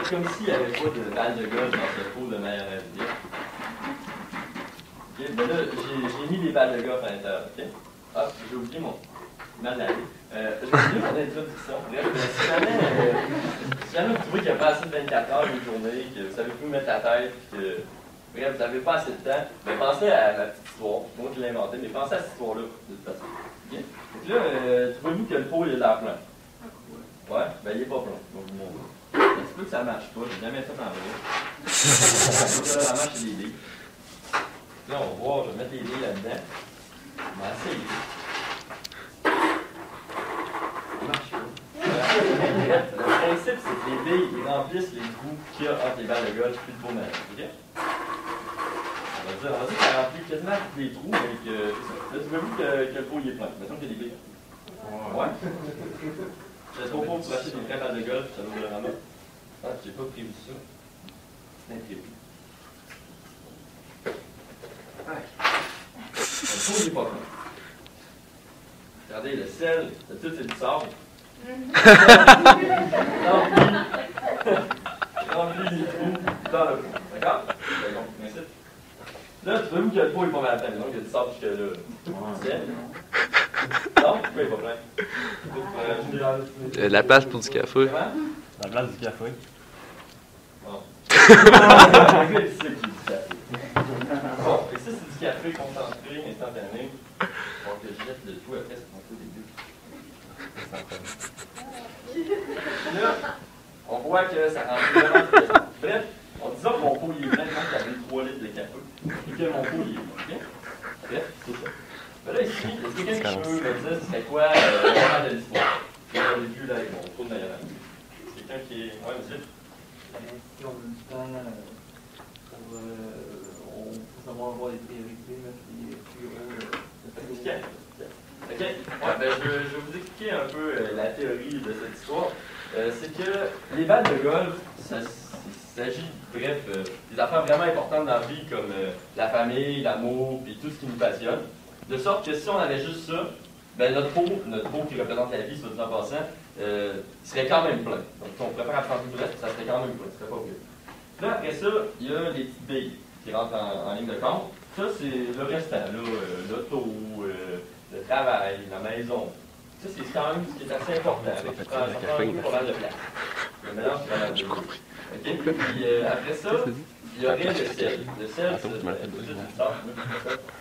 comme s'il n'y avait pas de balle de golf dans ce pot de mayonnaise. Okay, ben là, j'ai mis des balles de golf à l'intérieur. Okay? Ah, j'ai oublié mon mal à j'ai oublié mon introduction. Bref, si jamais vous trouvez qu'il n'y a pas assez de 24 heures une journée, que vous savez plus mettre la tête, que bref, vous n'avez pas assez de temps, ben pensez à ma petite histoire. Moi qui l'ai inventée, mais pensez à cette histoire-là, de toute façon. Okay? Donc là, trouvez-vous que le pot il est l'air plein? Ouais, ben il n'est pas plein. Donc, bon, ça se peut que ça ne marche pas, j'ai jamais fait en vrai. Ça marche des dés. Là, on va voir, je vais mettre les dés là-dedans. On va essayer. Ça marche pas. Le principe, c'est que les dés, ils remplissent les trous qu'il y a entre les balles de golf puis le pot malin. OK? On va dire que ça remplit quasiment tous les trous, mais que c'est ça. Là, tu vois que le pot il est plein. Mettons qu'il y a des billes. Ouais. J'ai trop pour acheter des vraies balles de golf, ça vaut vraiment. Ah, j'ai pas prévu ça. C'est imprévu. Ouais. Le pot il est pas plein. Regardez, le sel, tout c'est du sable. Remplis les trous dans le pot. D'accord? C'est bon, merci. Là, tu vois que le pot est pas mal plein, donc il y a du sable jusque-là. Sel. Non, pourquoi il est pas plein? La place pour du café. La place du café. Bon. C'est ça qui est du café. Bon, et ça, c'est du café concentré, instantané. Donc, je jette le tout après, c'est un peu dégueu. Là, on voit que ça remplit vraiment de café. Bref, on disait que mon pot il est plein quand il y avait 3 litres de café. Et que mon pot il est plein. Okay? Bref, c'est ça. Mais là, ici, est-ce que quelqu'un qui peut me dire c'est quoi l'histoire de l'histoire? C'est au début là, avec mon pot de mayonnaise. Quelqu'un qui est. Ouais, monsieur? Si on a du temps pour savoir voir les priorités, mettre les plus gros. OK. Ouais, ben, je vais vous expliquer un peu la théorie de cette histoire. C'est que les balles de golf, il s'agit, bref, des affaires vraiment importantes dans la vie, comme la famille, l'amour, puis tout ce qui nous passionne. De sorte que si on avait juste ça, ben notre pot qui représente la vie, soit dit en passant, serait quand même plein. Donc, si on préfère apprendre tout le reste, ça serait quand même plein, ce serait pas pire. Là, après ça, il y a les petites billes qui rentrent en ligne de compte. Ça, c'est le restant, l'auto, le travail, la maison. Ça, c'est quand même ce qui est assez important. Ça prend pas mal de place. Le mélange, c'est pas mal de place. OK? Puis après ça, il y aurait le sel. Le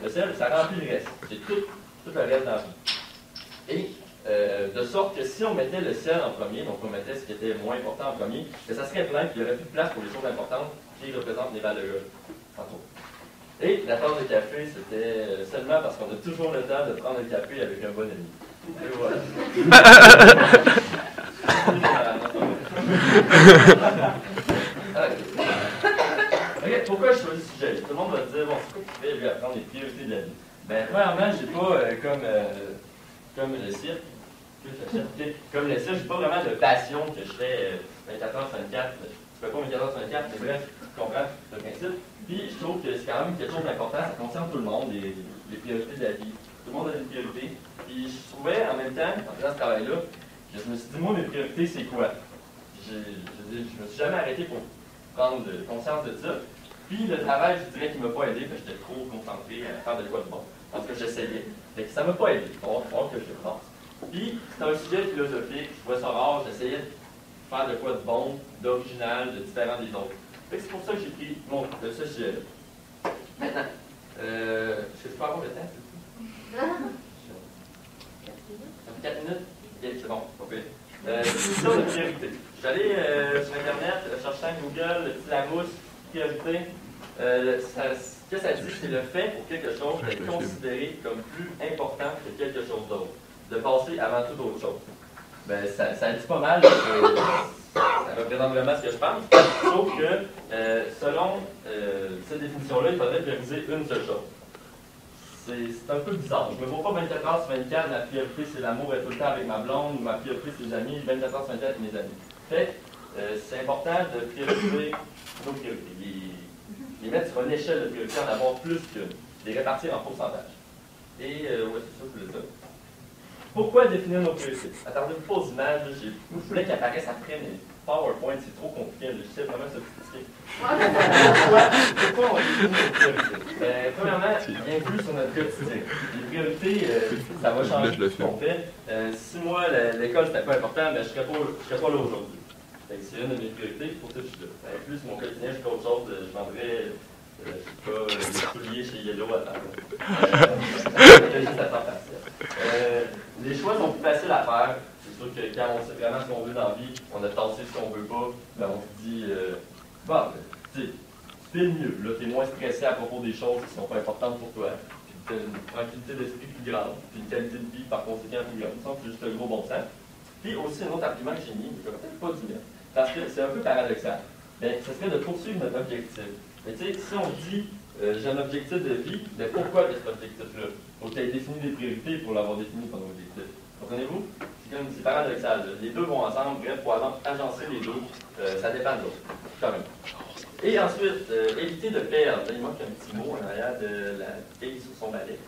sel, ça remplit le reste. C'est tout le reste dans la vie. Et de sorte que si on mettait le sel en premier, donc on mettait ce qui était moins important en premier, que ça serait plein, puis il n'y aurait plus de place pour les choses importantes qui représentent les balles de golf. Et la tasse de café, c'était seulement parce qu'on a toujours le temps de prendre un café avec un bon ami. Et voilà. OK, pourquoi je choisis ce sujet? Tout le monde va se dire, bon, c'est quoi qui fait lui apprendre les priorités de la vie? Ben, premièrement, j'ai pas comme le cirque. Comme le cirque, j'ai pas vraiment de passion que je fais 24h/24. Je fais pas 24h/24, mais bref, tu comprends le principe. Puis, je trouve que c'est quand même quelque chose d'important, ça concerne tout le monde, les priorités de la vie. Tout le monde a des priorités. Puis, je trouvais, en même temps, en faisant ce travail-là, que je me suis dit, moi, mes priorités, c'est quoi? Je me suis jamais arrêté pour prendre conscience de ça. Puis, le travail, je dirais qu'il ne m'a pas aidé, parce que j'étais trop concentré à faire de quoi de bon. Parce que j'essayais. Fait que ça ne m'a pas aidé. Il va falloir que je le pense. Puis, c'est un sujet philosophique, je vois ça rare, j'essayais de faire de quoi de bon, d'original, de différent des autres. C'est pour ça que j'ai pris ce sujet-là. Maintenant, est-ce que je peux avoir le temps? Ça fait 4 minutes? Ok, c'est bon, pas pire. Définition de priorité. Je suis allé sur Internet, cherchant Google, le petit Larousse, priorité. Ce que ça dit, c'est le fait pour quelque chose d'être considéré comme plus important que quelque chose d'autre. De passer avant toute autre chose. Ben, ça dit pas mal. Ça représente vraiment ce que je pense. Sauf que, selon cette définition-là, il faudrait prioriser une seule chose. C'est un peu bizarre. Je ne me vois pas 24h/24, ma priorité c'est l'amour être tout le temps avec ma blonde, ou ma priorité c'est les amis, 24h/24 mes amis. Fait c'est important de prioriser nos priorités. Les mettre sur une échelle de priorité, en avoir plus qu'une. Les répartir en pourcentage. Et ouais, c'est ça que je voulais dire. Pourquoi définir nos priorités? Attendez-vous pas aux images, je voulais qu'elles apparaissent après, mais PowerPoint, c'est trop compliqué, je sais vraiment sophistiqué. Pourquoi on définit nos priorités? Premièrement, influe sur notre quotidien. Les priorités, ça va changer ce qu'on fait. Si moi, l'école, c'était pas important, ben, je serais pas là aujourd'hui. C'est une de mes priorités, pour ça que je suis là. Ça influe sur mon quotidien, je fais autre chose, je vendrais, je sais pas, des souliers chez Yellow à temps. Juste à temps partiel. Les choix sont plus faciles à faire. C'est sûr que quand on sait vraiment ce qu'on veut dans la vie, on a tassé ce qu'on veut pas, ben on se dit, bon, tu sais, tu fais le mieux. Là, tu es moins stressé à propos des choses qui sont pas importantes pour toi. Puis tu as une tranquillité d'esprit plus grande, puis une qualité de vie par conséquent plus grande. Ça, c'est juste le gros bon sens. Puis aussi, un autre argument que j'ai mis, je ne vais peut-être pas dire, parce que c'est un peu paradoxal. Mais ce serait de poursuivre notre objectif. Mais tu sais, si on dit j'ai un objectif de vie, mais pourquoi cet objectif-là? Il faut que tu aies défini des priorités pour l'avoir défini ton objectif. Comprenez-vous? C'est paradoxal. Les deux vont ensemble, bref, pour agencer les deux, ça dépend de l'autre. Quand même. Et ensuite, éviter de perdre. Il manque un petit mot en arrière de la fille sur son balai.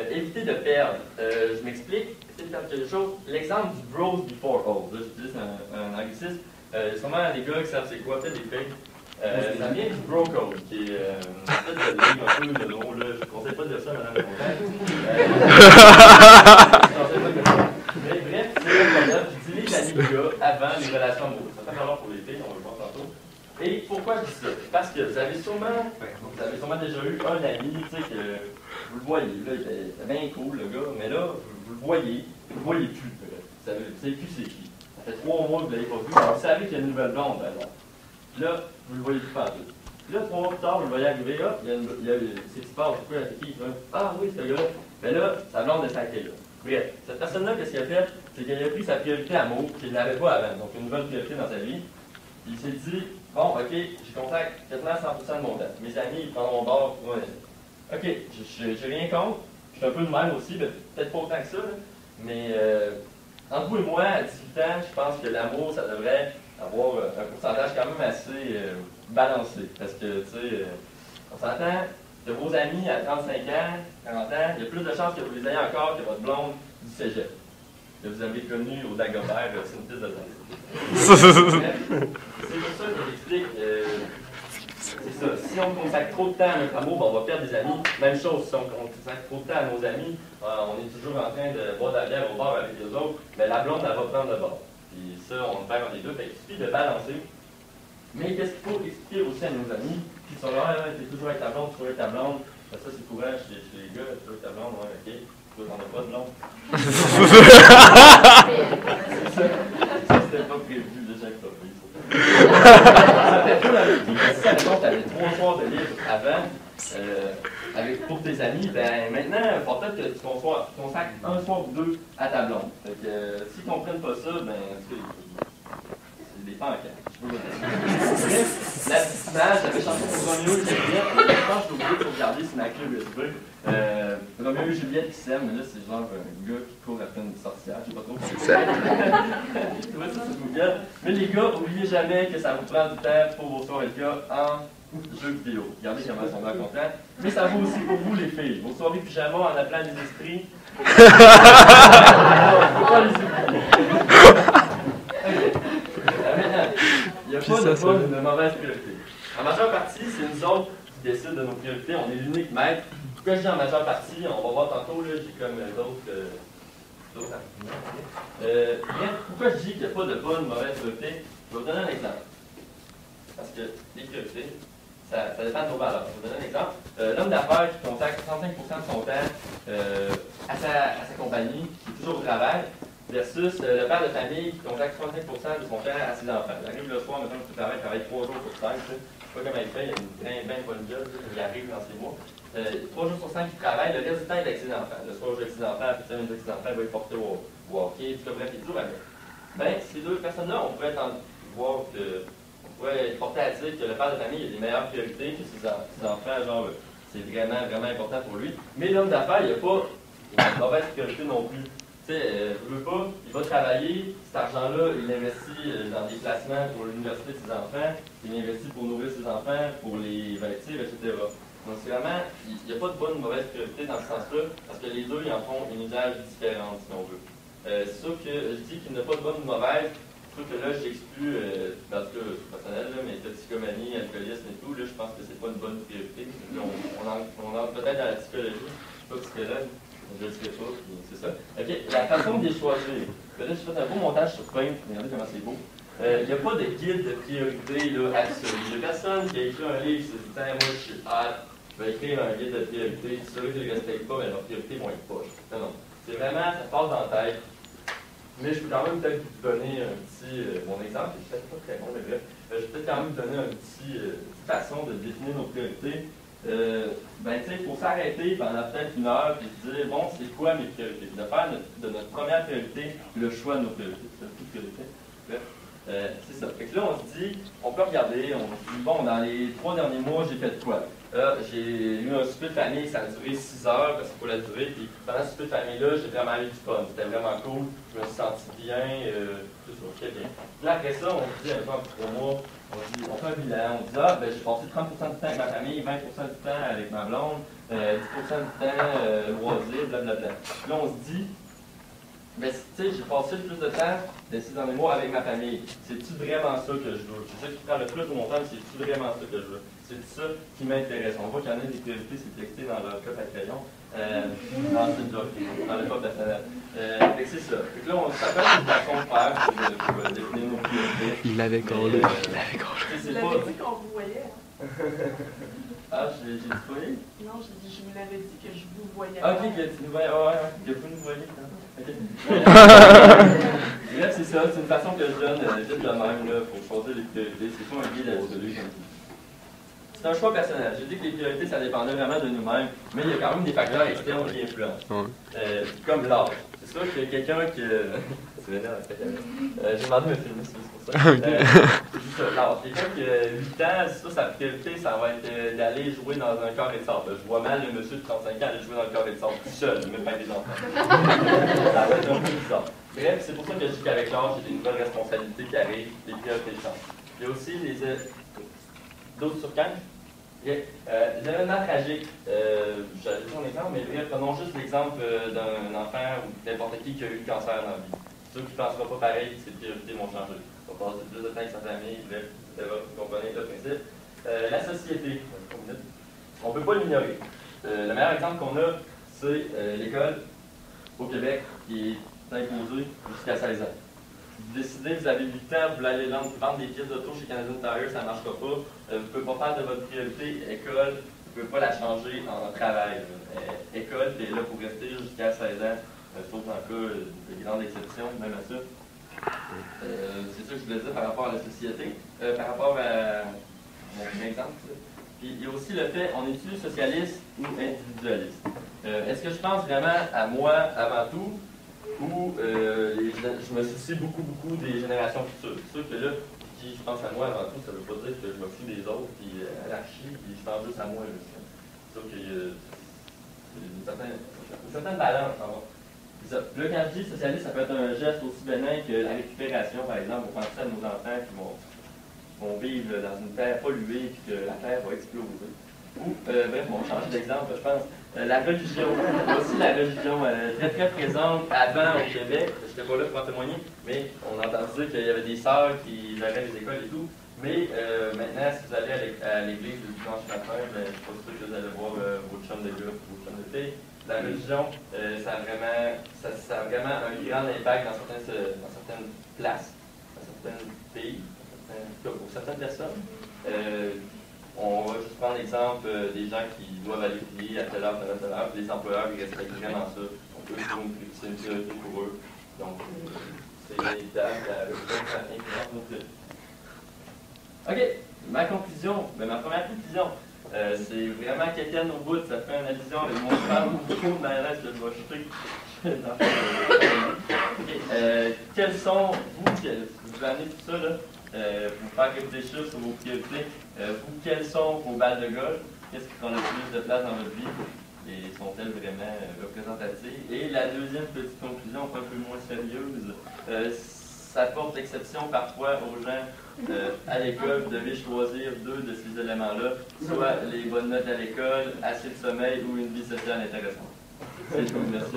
Éviter de perdre. Je m'explique. C'est quelque chose. L'exemple du bros before all. Là, j'utilise un anglicisme. Sûrement les gars qui savent c'est quoi, peut-être des filles. Ça vient du bro code, qui est peut-être de livre un peu de l'eau, là. Je ne conseille pas de dire ça, madame la montagne. Mais bref, c'est le problème. J'utilise la libido avant les relations amoureuses. Ça fait valeur pour les filles, on va le voir tantôt. Et pourquoi je dis ça? Parce que vous avez sûrement déjà eu un ami, tu sais, que vous le voyez, là, il était bien cool, le gars, mais là, vous le voyez plus. Vous savez plus c'est qui. Ça fait 3 mois que vous ne l'avez pas vu, vous savez qu'il y a une nouvelle blonde, alors. Là, vous le voyez plus partout. Là, 3 mois plus tard, vous le voyez arriver, hop, il y a c'est qui se passe, c'est quoi, c'est qui? Ah oui, c'est le gars. Mais là, sa blonde est sacrée là. Bref, cette personne-là, qu'est-ce qu'il a fait? C'est qu'il a pris sa priorité amour qu'il n'avait pas avant, donc une nouvelle priorité dans sa vie. Il s'est dit, bon, ok, je contacte quasiment 100% de mon temps. Mes amis, ils prendront mon bord pour moi. Ok, j'ai rien contre. Je suis un peu de même aussi, peut-être pas autant que ça, là, mais entre vous et moi, à 18 ans, je pense que l'amour, ça devrait avoir un pourcentage quand même assez balancé. Parce que, tu sais, on s'entend, de vos amis à 35 ans, 40 ans, il y a plus de chances que vous les ayez encore que votre blonde du cégep. Que vous avez connu au Dagobert, c'est une piste de danse. C'est pour ça que j'explique. C'est ça. Si on consacre trop de temps à notre amour, ben, on va perdre des amis. Même chose, si on consacre trop de temps à nos amis, on est toujours en train de boire de la bière au bar avec les autres, mais la blonde, elle va prendre le bord. Puis ça, on le perd les deux. Fait il suffit de balancer. Mais qu'est-ce qu'il faut expliquer aussi à nos amis qui sont là, t'es toujours avec ta blonde, toujours avec ta blonde. Ben, ça, c'est courage chez les gars, toujours avec ta blonde, ouais, ok. Toi, t'en as pas de blonde. Ça, c'était pas prévu, déjà que t'as pris. Ça fait tout la vie. Si, admettons, t'avais 3 soirs de livre avant, pour tes amis, ben maintenant, il faut peut-être que tu consacres un soir ou 2 à ta blonde. Fait que s'ils ne comprennent pas ça, ben, c'est des pancas. Bref, la petite image, j'avais chanté pour Roméo et Juliette. Je pense que j'ai oublié de regarder sur ma clé USB. Roméo et Juliette qui s'aiment, mais là, c'est genre un gars qui court après une sorcière. Je sais pas trop comment c'est. Je trouvais ça sur Google. Mais les gars, n'oubliez jamais que ça vous prend du temps pour vos soirées de cas en jeux vidéo. Regardez comment ils sont bien contents. Mais ça vaut aussi pour vous, les filles. Vos soirées pyjama en appelant les esprits. Faut pas les oublier. Il n'y a pas de bonne ou de mauvaise priorité. En majeure partie, c'est nous autres qui décident de nos priorités. On est l'unique maître. Pourquoi je dis en majeure partie? On va voir tantôt, là, j'ai comme d'autres arguments. Bref, pourquoi je dis qu'il n'y a pas de bonne ou mauvaise priorité? Je vais vous donner un exemple. Parce que les priorités, ça dépend de nos valeurs. Je vais vous donner un exemple. L'homme d'affaires qui consacre 35% de son temps à sa compagnie, qui est toujours au travail, versus le père de famille qui consacre 65% de son temps à ses enfants. Il arrive le soir, maintenant que tu travailles 3 jours sur 5. Je ne sais pas comment il fait, il a une bien bonne job, il arrive dans ses mois. 3 jours sur 5 qu'il travaille, le reste du temps il est avec ses enfants. Le soir, il joue avec ses enfants, puis avec ses enfants, il va les porter au hockey, tout le bref, il est toujours avec. Ben, ces deux personnes-là, on pourrait voir que. On pourrait être porté à dire que le père de famille a des meilleures priorités que ses enfants, genre, c'est vraiment, vraiment important pour lui. Mais l'homme d'affaires, il n'a pas une mauvaise priorité non plus. Tu sais, je veux pas, il va travailler, cet argent-là, il investit dans des placements pour l'université de ses enfants, il investit pour nourrir ses enfants, pour les vêtir, etc. Donc, c'est vraiment, il n'y a pas de bonne ou mauvaise priorité dans ce sens-là, parce que les deux, ils en font un usage différent, si on veut. C'est sûr que je dis qu'il n'y a pas de bonne ou de mauvaise. C'est sûr que là, j'exclus, en tout cas, c'est personnel, là, mais toxicomanie, alcoolisme et tout, là, je pense que c'est pas une bonne priorité. Là, on entre peut-être dans la psychologie, je suis pas psychologue, je le sais pas, c'est ça. OK, la façon de les choisir. Là, j'ai fait un beau montage sur Paint, regardez comment c'est beau. Il n'y a pas de guide de priorité là, absolu. Il n'y a personne qui a écrit un livre qui se dit, moi, je suis hâte, je vais écrire un guide de priorité, ceux qui ne le respectent pas, mais leurs priorités vont être poches. Non, non. C'est vraiment, ça passe dans la tête. Mais je peux quand même peut-être vous donner un petit, mon exemple, est peut-être pas très bon, mais bref, je vais peut-être quand même vous donner une petite façon de définir nos priorités. Ben, tu sais, il faut s'arrêter pendant peut-être une heure et se dire, bon, c'est quoi mes priorités? De faire de notre première priorité le choix de nos priorités. C'est une priorité. Bref, c'est ça. Fait que là, on se dit, on peut regarder, on se dit, bon, dans les 3 derniers mois, j'ai fait quoi? J'ai eu un souper de famille, ça a duré 6 heures, parce qu'il faut la durer, puis pendant ce souper de famille-là, j'ai vraiment eu du fun. C'était vraiment cool, je me suis senti bien, tout ça, très bien. Puis là, après ça, on se dit, un peu en 3 mois, on fait un bilan, on dit, ben, j'ai passé 30% du temps avec ma famille, 20% du temps avec ma blonde, 10% du temps loisir, blablabla. Puis là, on se dit, mais tu sais, j'ai passé le plus de temps de ces derniers mois avec ma famille. C'est-tu vraiment ça que je veux? C'est ça qui prend le plus de mon temps, c'est-tu vraiment ça que je veux? C'est ça qui m'intéresse. On voit qu'il y en a des priorités, c'est texté dans leur code à crayon. Non, c'est une joke, dans le code personnel. C'est ça. Fait que là, on s'appelle une façon de faire pour définir nos priorités. Il l'avait collé. Vous l'avez dit qu'on vous voyait. Ah, j'ai dit voyé? Non, je vous l'avais dit que je vous voyais. Ok, que tu nous voyais. Ouais, que vous nous voyez. Okay. Bref, c'est ça, c'est une façon que je donne vite de même là, pour choisir les priorités. C'est pas un guide absolu comme ça. C'est un choix personnel. J'ai dit que les priorités, ça dépendait vraiment de nous-mêmes, mais il y a quand même des facteurs externes qui influencent. Comme l'âge. C'est sûr que quelqu'un qui. C'est vénère, j'ai demandé de me filmer, c'est pour ça. C'est ça, l'âge. Quelqu'un qui a 8 ans, ça, sa priorité, ça va être d'aller jouer dans un carré de sable. Je vois mal le monsieur de 35 ans aller jouer dans le carré de sable tout seul, même pas avec des enfants. Ça va être un peu bizarre. Bref, c'est pour ça que je dis qu'avec l'âge, j'ai des nouvelles responsabilités qui arrivent, des priorités changent. Il y a aussi les d'autres sur 15. L'événement tragique, j'allais dire un exemple, mais bref, prenons juste l'exemple d'un enfant ou n'importe qui a eu le cancer dans la vie. Ceux qui ne pensera pas pareil, ses priorités vont changer. On va passer plus de temps avec sa famille, bref, etc. Vous comprenez le principe. La société, on ne peut pas l'ignorer. Le meilleur exemple qu'on a, c'est l'école au Québec qui est imposée jusqu'à 16 ans. Vous décidez, vous avez 8 ans, vous voulez aller vendre des pièces d'auto chez Canadian Tire, ça ne marchera pas. Vous ne pouvez pas faire de votre priorité école, vous ne pouvez pas la changer en travail. École, tu es là pour rester jusqu'à 16 ans, sauf en cas de grande exception, même à ça. C'est ça que je voulais dire par rapport à la société, par rapport à mon exemple. Puis il y a aussi le fait, on est-tu socialiste ou individualiste? Est-ce que je pense vraiment à moi avant tout? Ou je me soucie beaucoup des générations futures. C'est sûr que là, si je pense à moi avant tout, ça ne veut pas dire que je me fous des autres, puis anarchie, puis je pense juste à moi. C'est sûr qu'il y a une certaine balance en ça. Là, quand je dis socialiste, ça peut être un geste aussi bénin que la récupération, par exemple. On pense à nos enfants qui vont vivre dans une terre polluée, puis que la terre va exploser. Ou, bref, on va changer d'exemple, je pense. La religion, aussi la religion, très très présente avant au Québec. Je n'étais pas là pour en témoigner, mais on a entendu dire qu'il y avait des sœurs qui géraient les écoles et tout. Mais maintenant, si vous allez à l'église le dimanche matin, je ne suis pas sûr que vous allez voir votre chum de gars, votre chum de fille. La religion, ça a vraiment un grand impact dans certaines places, dans certains pays, pour certaines personnes. On va juste prendre l'exemple des gens qui doivent aller prier à telle heure. Les employeurs, ils respectent vraiment ça. Donc, eux, c'est une priorité pour eux. Donc, c'est inévitable. OK, ma conclusion, ma première conclusion, c'est vraiment quelqu'un au bout, ça fait une allusion avec mon frère beaucoup dans la reste, je dois jeter. Quels sont, vous amenez tout ça, là, pour vous faire réfléchir sur vos priorités, quelles sont vos balles de golf? Qu'est-ce qui prend le plus de place dans votre vie? Et sont-elles vraiment représentatives? Et la deuxième petite conclusion, un peu moins sérieuse, ça porte exception parfois aux gens à l'école. Vous devez choisir 2 de ces éléments-là, soit les bonnes notes à l'école, assez de sommeil ou une vie sociale intéressante. C'est tout, merci.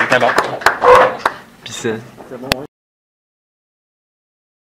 C'était bon. Puis c'est... C'est bon, oui.